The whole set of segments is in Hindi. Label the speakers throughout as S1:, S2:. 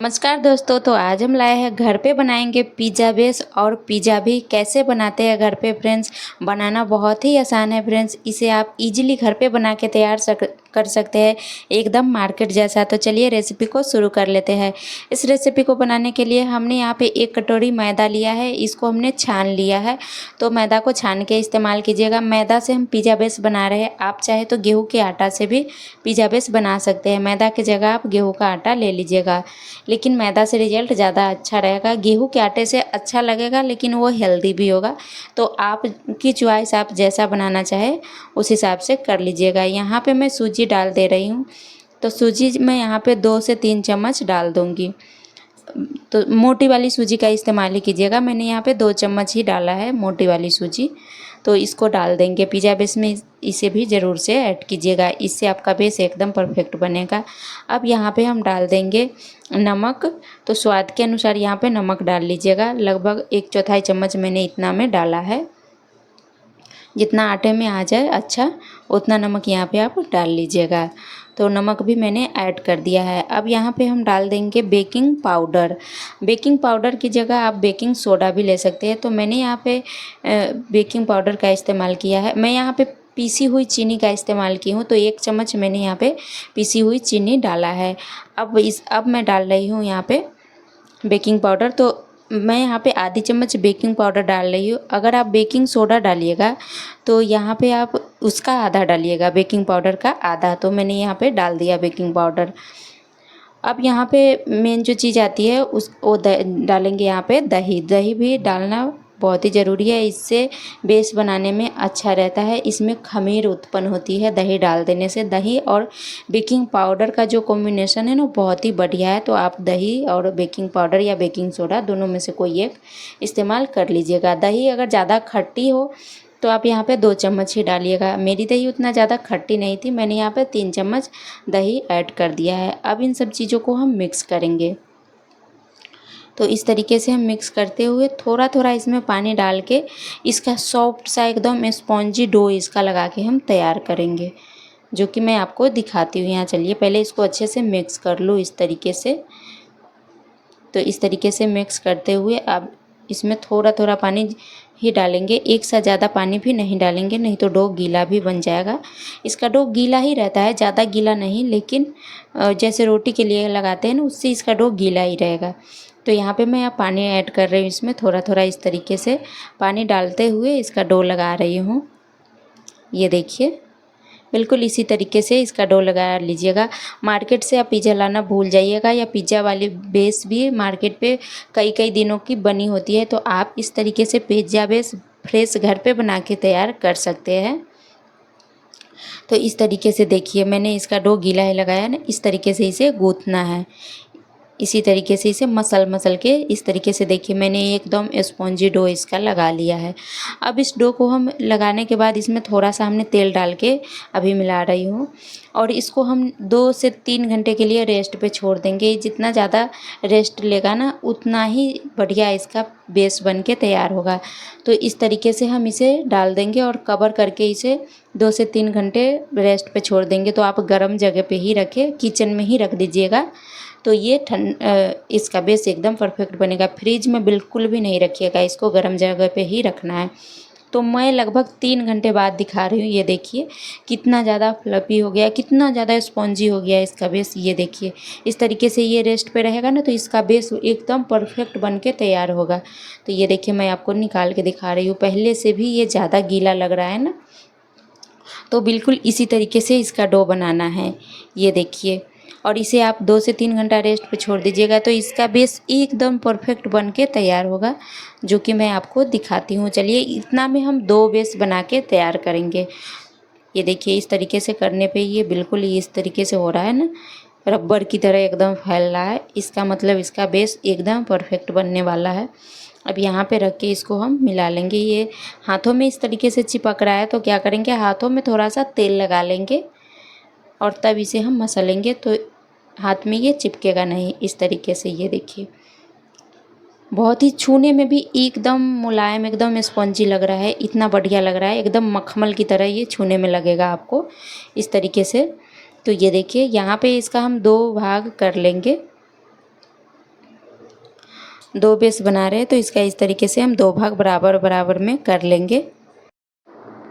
S1: नमस्कार दोस्तों। तो आज हम लाए हैं घर पे बनाएंगे पिज़्ज़ा बेस और पिज़्ज़ा भी कैसे बनाते हैं घर पे फ्रेंड्स। बनाना बहुत ही आसान है फ्रेंड्स। इसे आप इजीली घर पे बना के कर सकते हैं एकदम मार्केट जैसा। तो चलिए रेसिपी को शुरू कर लेते हैं। इस रेसिपी को बनाने के लिए हमने यहाँ पे 1 कटोरी मैदा लिया है। इसको हमने छान लिया है। तो मैदा को छान के इस्तेमाल कीजिएगा। मैदा से हम पिज़्ज़ा बेस बना रहे हैं। आप चाहे तो गेहूँ के आटा से भी पिज़्ज़ा बेस बना सकते हैं। मैदा की जगह आप गेहूँ का आटा ले लीजिएगा, लेकिन मैदा से रिजल्ट ज़्यादा अच्छा रहेगा। गेहूं के आटे से अच्छा लगेगा लेकिन वो हेल्दी भी होगा। तो आपकी चॉइस, आप जैसा बनाना चाहे उस हिसाब से कर लीजिएगा। यहाँ पे मैं सूजी डाल दे रही हूँ। तो सूजी मैं यहाँ पे 2 से 3 चम्मच डाल दूँगी। तो मोटी वाली सूजी का इस्तेमाल ही कीजिएगा। मैंने यहाँ पे 2 चम्मच ही डाला है मोटी वाली सूजी। तो इसको डाल देंगे पिज़्ज़ा बेस में। इसे भी ज़रूर से ऐड कीजिएगा, इससे आपका बेस एकदम परफेक्ट बनेगा। अब यहाँ पे हम डाल देंगे नमक। तो स्वाद के अनुसार यहाँ पे नमक डाल लीजिएगा। लगभग 1/4 चम्मच मैंने इतना में डाला है। जितना आटे में आ जाए अच्छा उतना नमक यहाँ पे आप डाल लीजिएगा। तो नमक भी मैंने ऐड कर दिया है। अब यहाँ पे हम डाल देंगे बेकिंग पाउडर। बेकिंग पाउडर की जगह आप बेकिंग सोडा भी ले सकते हैं। तो मैंने यहाँ पे बेकिंग पाउडर का इस्तेमाल किया है। मैं यहाँ पे पीसी हुई चीनी का इस्तेमाल की हूँ। तो 1 चम्मच मैंने यहाँ पे पीसी हुई चीनी डाला है। अब मैं डाल रही हूँ यहाँ पे बेकिंग पाउडर। तो मैं यहाँ पे आधी चम्मच बेकिंग पाउडर डाल रही हूँ। अगर आप बेकिंग सोडा डालिएगा तो यहाँ पे आप उसका आधा डालिएगा, बेकिंग पाउडर का आधा। तो मैंने यहाँ पे डाल दिया बेकिंग पाउडर। अब यहाँ पे मेन जो चीज़ आती है वो डालेंगे यहाँ पे दही। दही भी डालना बहुत ही ज़रूरी है। इससे बेस बनाने में अच्छा रहता है। इसमें खमीर उत्पन्न होती है दही डाल देने से। दही और बेकिंग पाउडर का जो कॉम्बिनेशन है ना बहुत ही बढ़िया है। तो आप दही और बेकिंग पाउडर या बेकिंग सोडा दोनों में से कोई एक इस्तेमाल कर लीजिएगा। दही अगर ज़्यादा खट्टी हो तो आप यहाँ पे 2 चम्मच ही डालिएगा। मेरी दही उतना ज़्यादा खट्टी नहीं थी, मैंने यहाँ पे 3 चम्मच दही ऐड कर दिया है। अब इन सब चीज़ों को हम मिक्स करेंगे। तो इस तरीके से हम मिक्स करते हुए थोड़ा थोड़ा इसमें पानी डाल के इसका सॉफ्ट सा एकदम स्पॉन्जी डो इसका लगा के हम तैयार करेंगे, जो कि मैं आपको दिखाती हूँ। यहाँ चलिए पहले इसको अच्छे से मिक्स कर लूँ इस तरीके से। तो इस तरीके से मिक्स करते हुए अब इसमें थोड़ा थोड़ा पानी ही डालेंगे। एक से ज़्यादा पानी भी नहीं डालेंगे, नहीं तो डो गीला भी बन जाएगा। इसका डो गीला ही रहता है, ज़्यादा गीला नहीं, लेकिन जैसे रोटी के लिए लगाते हैं ना उससे इसका डो गीला ही रहेगा। तो यहाँ पे मैं अब पानी ऐड कर रही हूँ। इसमें थोड़ा थोड़ा इस तरीके से पानी डालते हुए इसका डो लगा रही हूँ। ये देखिए बिल्कुल इसी तरीके से इसका डो लगा लीजिएगा। मार्केट से आप पिज़्ज़ा लाना भूल जाइएगा, या पिज़्ज़ा वाली बेस भी मार्केट पे कई कई दिनों की बनी होती है। तो आप इस तरीके से पिज़्ज़ा बेस फ्रेश घर पे बना के तैयार कर सकते हैं। तो इस तरीके से देखिए मैंने इसका डो गीला ही लगाया ना, इस तरीके से इसे गूँथना है। इसी तरीके से इसे मसल मसल के इस तरीके से देखिए मैंने एकदम स्पॉन्जी डो इसका लगा लिया है। अब इस डो को हम लगाने के बाद इसमें थोड़ा सा हमने तेल डाल के अभी मिला रही हूँ, और इसको हम 2 से 3 घंटे के लिए रेस्ट पे छोड़ देंगे। जितना ज़्यादा रेस्ट लेगा ना उतना ही बढ़िया इसका बेस बन के तैयार होगा। तो इस तरीके से हम इसे डाल देंगे और कवर करके इसे 2 से 3 घंटे रेस्ट पे छोड़ देंगे। तो आप गर्म जगह पे ही रखें, किचन में ही रख दीजिएगा। तो ये इसका बेस एकदम परफेक्ट बनेगा। फ्रिज में बिल्कुल भी नहीं रखिएगा, इसको गर्म जगह पे ही रखना है। तो मैं लगभग 3 घंटे बाद दिखा रही हूँ। ये देखिए कितना ज़्यादा फ्लफी हो गया, कितना ज़्यादा स्पॉन्जी हो गया इसका बेस। ये देखिए इस तरीके से ये रेस्ट पे रहेगा ना तो इसका बेस एकदम परफेक्ट बन के तैयार होगा। तो ये देखिए मैं आपको निकाल के दिखा रही हूँ। पहले से भी ये ज़्यादा गीला लग रहा है ना, तो बिल्कुल इसी तरीके से इसका डो बनाना है। ये देखिए, और इसे आप 2 से 3 घंटा रेस्ट पे छोड़ दीजिएगा तो इसका बेस एकदम परफेक्ट बन के तैयार होगा, जो कि मैं आपको दिखाती हूँ। चलिए इतना में हम 2 बेस बना के तैयार करेंगे। ये देखिए इस तरीके से करने पे ये बिल्कुल इस तरीके से हो रहा है ना, रबर की तरह एकदम फैल रहा है। इसका मतलब इसका बेस एकदम परफेक्ट बनने वाला है। अब यहाँ पे रख के इसको हम मिला लेंगे। ये हाथों में इस तरीके से चिपक रहा है तो क्या करेंगे, हाथों में थोड़ा सा तेल लगा लेंगे और तब इसे हम मसलेंगे तो हाथ में ये चिपकेगा नहीं। इस तरीके से ये देखिए बहुत ही छूने में भी एकदम मुलायम, एकदम स्पॉन्जी लग रहा है। इतना बढ़िया लग रहा है, एकदम मखमल की तरह ये छूने में लगेगा आपको इस तरीके से। तो ये देखिए यहाँ पे इसका हम 2 भाग कर लेंगे। 2 बेस बना रहे हैं तो इसका इस तरीके से हम 2 भाग बराबर बराबर में कर लेंगे।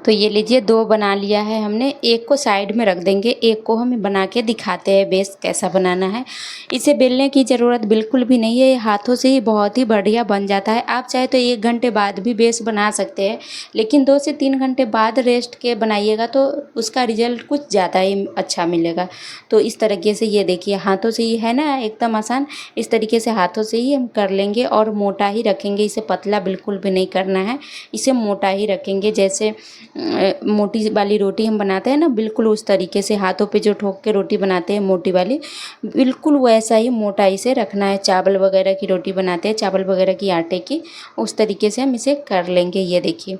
S1: तो ये लीजिए 2 बना लिया है हमने, एक को साइड में रख देंगे, एक को हम बना के दिखाते हैं बेस कैसा बनाना है। इसे बेलने की ज़रूरत बिल्कुल भी नहीं है, ये हाथों से ही बहुत ही बढ़िया बन जाता है। आप चाहे तो 1 घंटे बाद भी बेस बना सकते हैं, लेकिन 2 से 3 घंटे बाद रेस्ट के बनाइएगा तो उसका रिजल्ट कुछ ज़्यादा ही अच्छा मिलेगा। तो इस तरीके से ये देखिए हाथों से ही है ना एकदम आसान, इस तरीके से हाथों से ही हम कर लेंगे और मोटा ही रखेंगे, इसे पतला बिल्कुल भी नहीं करना है, इसे मोटा ही रखेंगे। जैसे मोटी वाली रोटी हम बनाते हैं ना, बिल्कुल उस तरीके से हाथों पे जो ठोक के रोटी बनाते हैं मोटी वाली, बिल्कुल वैसा ही मोटाई से रखना है। चावल वगैरह की रोटी बनाते हैं, चावल वगैरह की आटे की, उस तरीके से हम इसे कर लेंगे। ये देखिए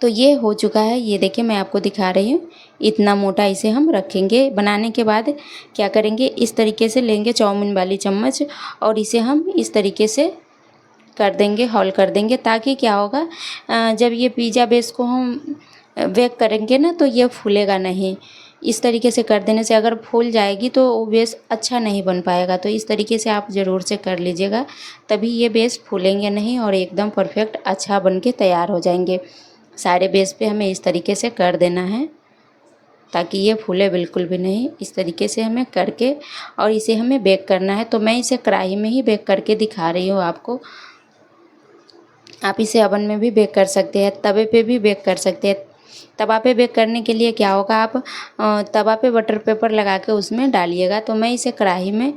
S1: तो ये हो चुका है, ये देखिए मैं आपको दिखा रही हूँ, इतना मोटा इसे हम रखेंगे। बनाने के बाद क्या करेंगे, इस तरीके से लेंगे चाउमीन वाली चम्मच और इसे हम इस तरीके से कर देंगे, हॉल कर देंगे, ताकि क्या होगा जब ये पिज़्ज़ा बेस को हम बेक करेंगे ना तो ये फूलेगा नहीं। इस तरीके से कर देने से अगर फूल जाएगी तो वो बेस अच्छा नहीं बन पाएगा। तो इस तरीके से आप ज़रूर से कर लीजिएगा, तभी ये बेस फूलेंगे नहीं और एकदम परफेक्ट अच्छा बन के तैयार हो जाएंगे। सारे बेस पे हमें इस तरीके से कर देना है ताकि ये फूले बिल्कुल भी नहीं। इस तरीके से हमें करके और इसे हमें बेक करना है। तो मैं इसे कढ़ाई में ही बेक करके दिखा रही हूँ आपको। आप इसे ओवन में भी बेक कर सकते हैं, तवे पे भी बेक कर सकते हैं। तवा पे बेक करने के लिए क्या होगा, आप तवा पे बटर पेपर लगा के उसमें डालिएगा। तो मैं इसे कढ़ाई में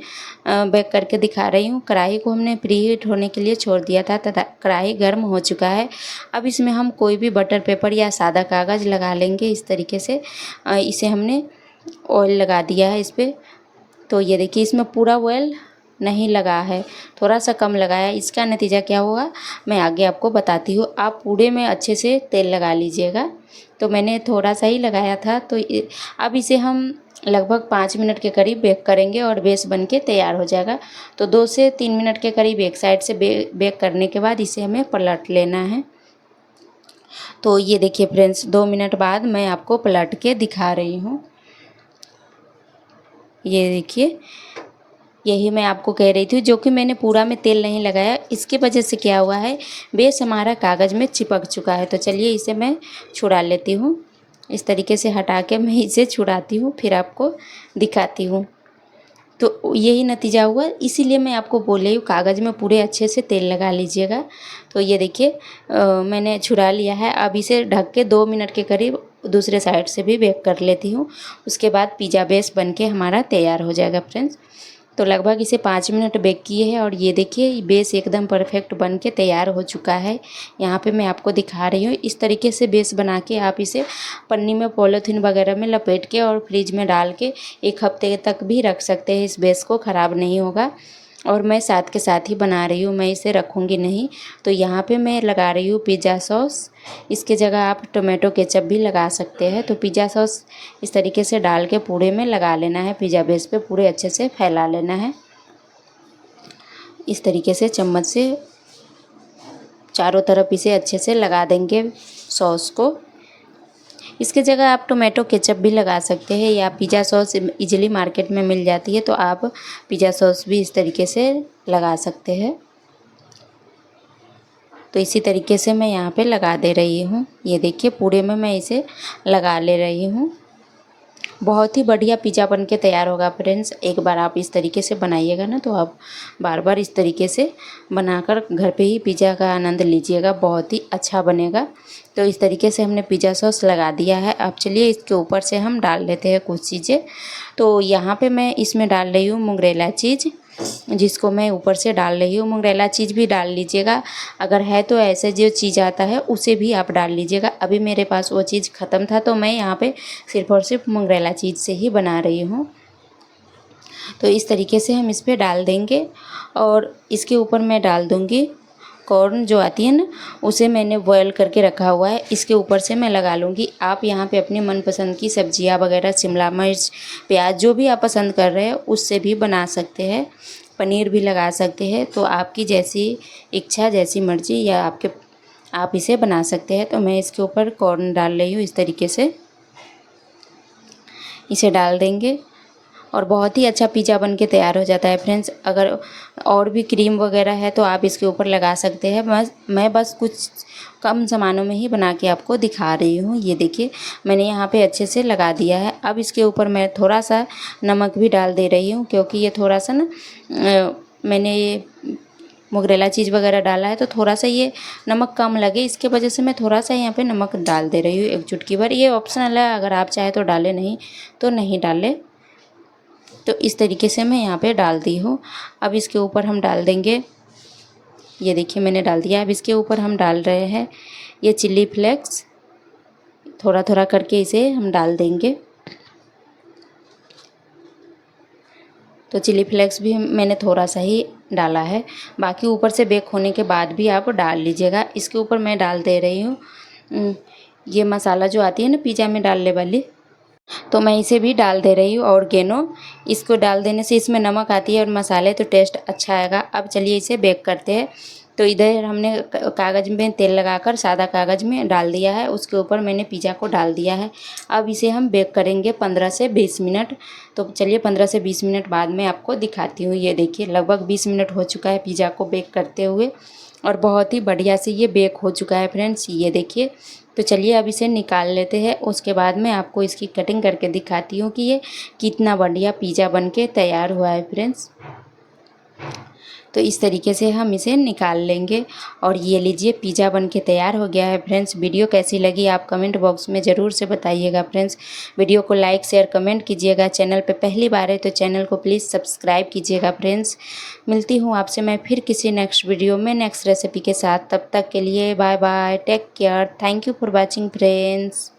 S1: बेक करके दिखा रही हूँ। कढ़ाई को हमने प्री हीट होने के लिए छोड़ दिया था तथा कढ़ाई गर्म हो चुका है। अब इसमें हम कोई भी बटर पेपर या सादा कागज़ लगा लेंगे। इस तरीके से इसे हमने ऑयल लगा दिया है इस पर। तो ये देखिए इसमें पूरा ऑयल नहीं लगा है, थोड़ा सा कम लगाया। इसका नतीजा क्या होगा मैं आगे आपको बताती हूँ। आप पूरे में अच्छे से तेल लगा लीजिएगा। तो मैंने थोड़ा सा ही लगाया था। तो अब इसे हम लगभग 5 मिनट के करीब बेक करेंगे और बेस बन के तैयार हो जाएगा। तो 2 से 3 मिनट के करीब एक साइड से बेक करने के बाद इसे हमें पलट लेना है। तो ये देखिए फ्रेंड्स 2 मिनट बाद मैं आपको पलट के दिखा रही हूँ। ये देखिए यही मैं आपको कह रही थी, जो कि मैंने पूरा में तेल नहीं लगाया, इसकी वजह से क्या हुआ है बेस हमारा कागज़ में चिपक चुका है। तो चलिए इसे मैं छुड़ा लेती हूँ। इस तरीके से हटा के मैं इसे छुड़ाती हूँ, फिर आपको दिखाती हूँ। तो यही नतीजा हुआ, इसीलिए मैं आपको बोल रही हूँ कागज़ में पूरे अच्छे से तेल लगा लीजिएगा। तो ये देखिए मैंने छुड़ा लिया है। अब इसे ढक के 2 मिनट के करीब दूसरे साइड से भी बेक कर लेती हूँ। उसके बाद पिज़्ज़ा बेस बन के हमारा तैयार हो जाएगा फ्रेंड्स। तो लगभग इसे 5 मिनट बेक किए हैं और ये देखिए बेस एकदम परफेक्ट बन के तैयार हो चुका है। यहाँ पे मैं आपको दिखा रही हूँ। इस तरीके से बेस बना के आप इसे पन्नी में पॉलीथीन वगैरह में लपेट के और फ्रिज में डाल के 1 हफ्ते तक भी रख सकते हैं। इस बेस को ख़राब नहीं होगा। और मैं साथ के साथ ही बना रही हूँ, मैं इसे रखूँगी नहीं। तो यहाँ पे मैं लगा रही हूँ पिज़्ज़ा सॉस। इसके जगह आप टोमेटो केचप भी लगा सकते हैं। तो पिज़्ज़ा सॉस इस तरीके से डाल के पूरे में लगा लेना है, पिज़्ज़ा बेस पे पूरे अच्छे से फैला लेना है। इस तरीके से चम्मच से चारों तरफ इसे अच्छे से लगा देंगे सॉस को। इसके जगह आप टोमेटो केचप भी लगा सकते हैं या पिज़्ज़ा सॉस इजीली मार्केट में मिल जाती है, तो आप पिज़्ज़ा सॉस भी इस तरीके से लगा सकते हैं। तो इसी तरीके से मैं यहाँ पे लगा दे रही हूँ। ये देखिए पूरे में मैं इसे लगा ले रही हूँ। बहुत ही बढ़िया पिज़्ज़ा बन के तैयार होगा फ्रेंड्स। एक बार आप इस तरीके से बनाइएगा ना तो आप बार बार इस तरीके से बनाकर घर पे ही पिज़्ज़ा का आनंद लीजिएगा, बहुत ही अच्छा बनेगा। तो इस तरीके से हमने पिज़्ज़ा सॉस लगा दिया है। अब चलिए इसके ऊपर से हम डाल लेते हैं कुछ चीज़ें। तो यहाँ पे मैं इसमें डाल रही हूँ मोज़रेला चीज़, जिसको मैं ऊपर से डाल रही हूँ। मोज़रेला चीज़ भी डाल लीजिएगा, अगर है तो ऐसे जो चीज़ आता है उसे भी आप डाल लीजिएगा। अभी मेरे पास वो चीज़ ख़त्म था तो मैं यहाँ पे सिर्फ़ और सिर्फ मोज़रेला चीज़ से ही बना रही हूँ। तो इस तरीके से हम इस पर डाल देंगे और इसके ऊपर मैं डाल दूँगी कॉर्न जो आती है ना, उसे मैंने बॉयल करके रखा हुआ है, इसके ऊपर से मैं लगा लूँगी। आप यहाँ पे अपनी मनपसंद की सब्जियाँ वगैरह, शिमला मिर्च, प्याज, जो भी आप पसंद कर रहे हैं उससे भी बना सकते हैं। पनीर भी लगा सकते हैं। तो आपकी जैसी इच्छा, जैसी मर्ज़ी या आप इसे बना सकते हैं। तो मैं इसके ऊपर कॉर्न डाल रही हूँ। इस तरीके से इसे डाल देंगे और बहुत ही अच्छा पिज़्ज़ा बन के तैयार हो जाता है फ्रेंड्स। अगर और भी क्रीम वगैरह है तो आप इसके ऊपर लगा सकते हैं। मैं बस कुछ कम सामानों में ही बना के आपको दिखा रही हूँ। ये देखिए मैंने यहाँ पे अच्छे से लगा दिया है। अब इसके ऊपर मैं थोड़ा सा नमक भी डाल दे रही हूँ, क्योंकि ये थोड़ा सा ना मैंने ये मोगरेला चीज़ वगैरह डाला है तो थोड़ा सा ये नमक कम लगे, इसके वजह से मैं थोड़ा सा यहाँ पे नमक डाल दे रही हूँ, 1 चुटकी भर। ये ऑप्शनल है, अगर आप चाहे तो डालें, नहीं तो नहीं डालें। तो इस तरीके से मैं यहाँ पे डाल दी हूँ। अब इसके ऊपर हम डाल देंगे, ये देखिए मैंने डाल दिया। अब इसके ऊपर हम डाल रहे हैं ये चिल्ली फ्लेक्स, थोड़ा थोड़ा करके इसे हम डाल देंगे। तो चिली फ्लेक्स भी मैंने थोड़ा सा ही डाला है, बाकी ऊपर से बेक होने के बाद भी आप डाल लीजिएगा। इसके ऊपर मैं डाल दे रही हूँ ये मसाला जो आती है ना पिज़्ज़ा में डालने वाली, तो मैं इसे भी डाल दे रही हूँ ऑर्गेनो। इसको डाल देने से इसमें नमक आती है और मसाले, तो टेस्ट अच्छा आएगा। अब चलिए इसे बेक करते हैं। तो इधर हमने कागज़ में तेल लगाकर सादा कागज़ में डाल दिया है, उसके ऊपर मैंने पिज़्ज़ा को डाल दिया है। अब इसे हम बेक करेंगे 15 से 20 मिनट। तो चलिए 15 से 20 मिनट बाद में आपको दिखाती हूँ। ये देखिए लगभग 20 मिनट हो चुका है पिज़्ज़ा को बेक करते हुए, और बहुत ही बढ़िया से ये बेक हो चुका है फ्रेंड्स, ये देखिए। तो चलिए अब इसे निकाल लेते हैं, उसके बाद मैं आपको इसकी कटिंग करके दिखाती हूँ कि ये कितना बढ़िया पिज़्ज़ा बन के तैयार हुआ है फ्रेंड्स। तो इस तरीके से हम इसे निकाल लेंगे। और ये लीजिए पिज़्ज़ा बन के तैयार हो गया है फ्रेंड्स। वीडियो कैसी लगी आप कमेंट बॉक्स में ज़रूर से बताइएगा फ्रेंड्स। वीडियो को लाइक शेयर कमेंट कीजिएगा। चैनल पे पहली बार है तो चैनल को प्लीज़ सब्सक्राइब कीजिएगा फ्रेंड्स। मिलती हूँ आपसे मैं फिर किसी नेक्स्ट वीडियो में नेक्स्ट रेसिपी के साथ। तब तक के लिए bye bye, take care, thank you for watching friends.